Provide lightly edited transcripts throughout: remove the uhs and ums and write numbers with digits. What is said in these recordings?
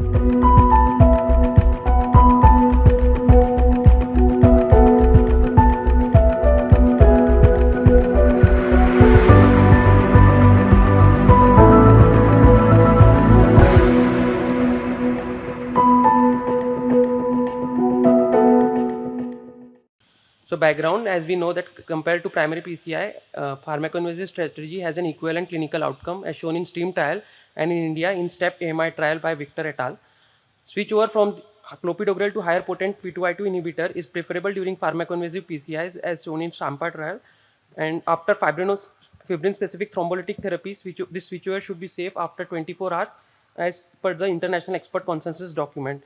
So background, as we know that compared to primary PCI, pharmacoinvasive strategy has an equivalent clinical outcome as shown in STEAM trial and in India in STEP AMI trial by Victor et al. Switch over from clopidogrel to higher potent P2Y2 inhibitor is preferable during pharmacoinvasive PCIs as shown in SAMPA trial. And after fibrin-specific thrombolytic therapies, this switchover should be safe after 24 hours as per the international expert consensus document.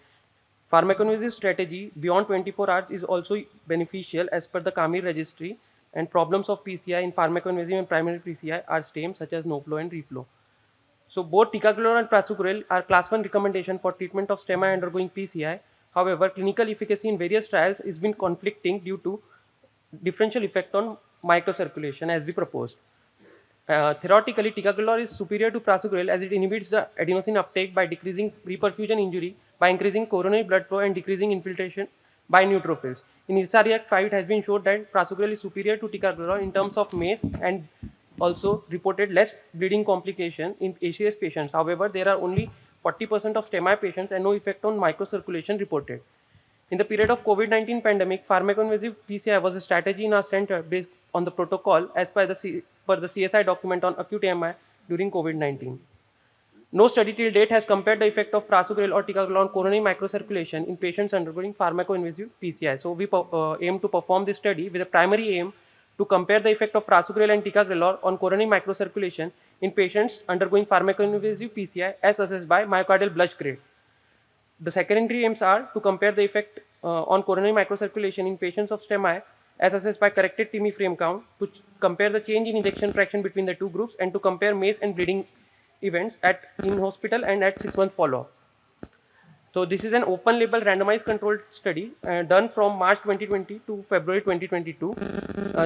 Pharmacoinvasive strategy beyond 24 hours is also beneficial as per the CAMIR registry, and problems of PCI in pharmacoinvasive and primary PCI are same such as no flow and reflow. So both Ticagrelor and Prasugrel are class 1 recommendation for treatment of STEMI undergoing PCI. However, clinical efficacy in various trials has been conflicting due to differential effect on microcirculation as we proposed. Theoretically, Ticagrelor is superior to Prasugrel as it inhibits the adenosine uptake by decreasing reperfusion injury, by increasing coronary blood flow and decreasing infiltration by neutrophils. In IRSA 5, it has been shown that Prasugrel is superior to Ticagrelor in terms of MACE and also reported less bleeding complication in ACS patients. However, there are only 40% of STEMI patients and no effect on microcirculation reported. In the period of COVID-19 pandemic, pharmacoinvasive PCI was a strategy in our center based on the protocol as per the CSI document on acute AMI during COVID-19. No study till date has compared the effect of Prasugrel or Ticagrelor on coronary microcirculation in patients undergoing pharmacoinvasive PCI. So we aim to perform this study with a primary aim to compare the effect of Prasugrel and Ticagrelor on coronary microcirculation in patients undergoing pharmacoinvasive PCI as assessed by myocardial blush grade. The secondary aims are to compare the effect on coronary microcirculation in patients of STEMI as assessed by corrected TIMI frame count, to compare the change in ejection fraction between the two groups, and to compare MACE and bleeding events in hospital and at 6-month follow-up. So this is an open label randomized controlled study done from March 2020 to February 2022.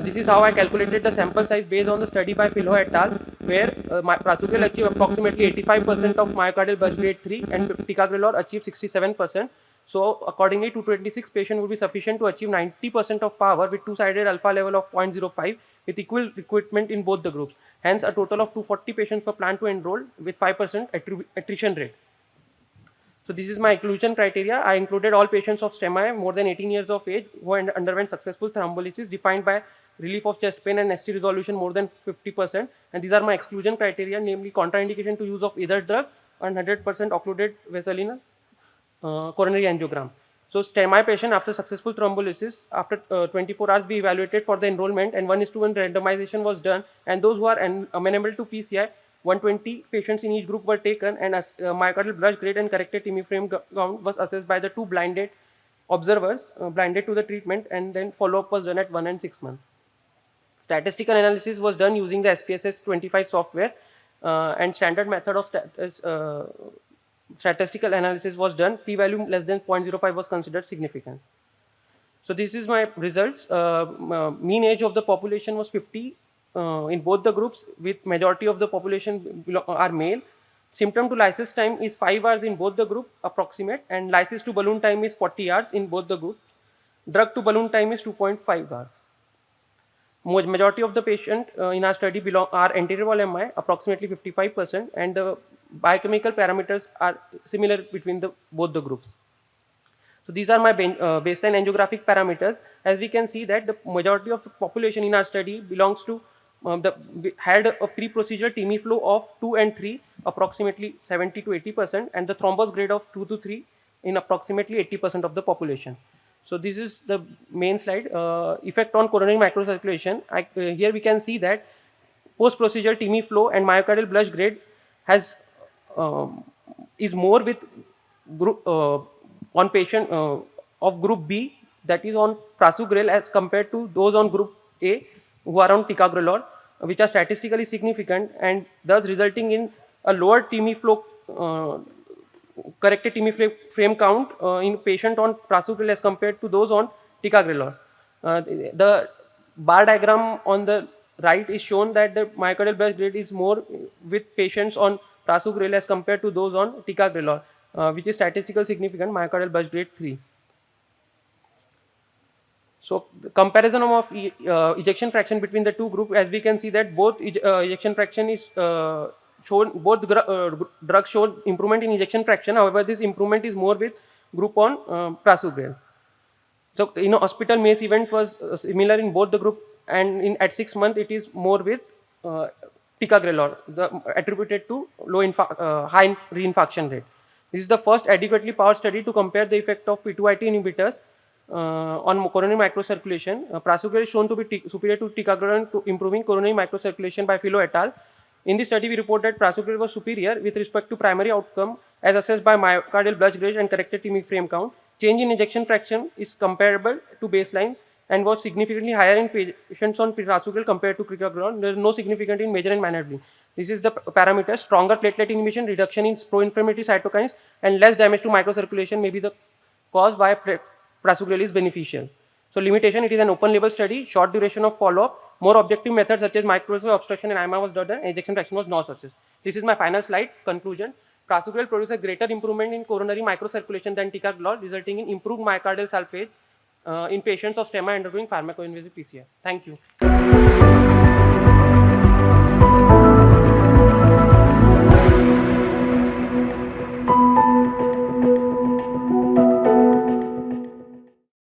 This is how I calculated the sample size based on the study by Filho et al. Where Prasugrel achieved approximately 85% of myocardial burst grade 3 and Ticagrelor achieved 67%. So accordingly, 226 patients would be sufficient to achieve 90% of power with two-sided alpha level of 0.05 with equal recruitment in both the groups. Hence, a total of 240 patients were planned to enroll with 5% attrition rate. So this is my inclusion criteria. I included all patients of STEMI more than 18 years of age who underwent successful thrombolysis defined by relief of chest pain and ST resolution more than 50%. And these are my exclusion criteria, namely contraindication to use of either drug and 100% occluded vessel in a coronary angiogram. So STEMI patient after successful thrombolysis, after 24 hours be evaluated for the enrollment, and 1:1 randomization was done, and those who are amenable to PCI, 120 patients in each group were taken, and myocardial blush grade and corrected TIMI frame count was assessed by the two blinded observers blinded to the treatment, and then follow-up was done at 1 and 6 months. Statistical analysis was done using the SPSS 25 software, and standard method of statistical analysis was done. P-value less than 0.05 was considered significant. So this is my results. Mean age of the population was 50 in both the groups, with majority of the population are male. Symptom to lysis time is 5 hours in both the group approximate, and lysis to balloon time is 40 hours in both the groups. Drug to balloon time is 2.5 hours. Majority of the patient in our study are anterior wall MI, approximately 55%, and the biochemical parameters are similar between both the groups. So these are my baseline angiographic parameters. As we can see that the majority of the population in our study belongs to had a pre-procedural TIMI flow of 2 and 3, approximately 70 to 80%, and the thrombus grade of 2 to 3 in approximately 80% of the population. So this is the main slide. Effect on coronary microcirculation. Here we can see that post-procedural TIMI flow and myocardial blush grade is more with group on patient of group B, that is on Prasugrel, as compared to those on group A who are on Ticagrelor, which are statistically significant, and thus resulting in a lower TIMI flow, corrected TIMI frame count in patient on Prasugrel as compared to those on Ticagrelor. The bar diagram on the right is shown that the myocardial blush grade is more with patients on Prasugrel as compared to those on Ticagrelor. which is statistically significant myocardial burst grade 3. So the comparison of ejection fraction between the two groups, as we can see that both ejection fraction is shown, both drugs show improvement in ejection fraction. However, this improvement is more with group on Prasugrel. So hospital MACE event was similar in both the group, and at 6 months it is more with Ticagrelor, attributed to high reinfarction rate. This is the first adequately powered study to compare the effect of P2YT inhibitors on coronary microcirculation. Prasugrel is shown to be superior to Ticagrelor to improving coronary microcirculation by Philo et al. In this study, we report that Prasugrel was superior with respect to primary outcome as assessed by myocardial blood rate and corrected TIMI frame count. Change in ejection fraction is comparable to baseline and was significantly higher in patients on Prasugrel compared to Ticagrelor. There is no significant in major and minor bleeding. This is the parameter: stronger platelet inhibition, reduction in pro-inflammatory cytokines, and less damage to microcirculation may be the cause why Prasugrel is beneficial. So limitation: it is an open label study, short duration of follow-up, more objective methods such as microcirculation obstruction and IMA was done, ejection fraction was not success. This is my final slide. Conclusion: Prasugrel produces a greater improvement in coronary microcirculation than Ticagrelor, resulting in improved myocardial sulfate in patients of STEMI undergoing pharmacoinvasive PCI. Thank you.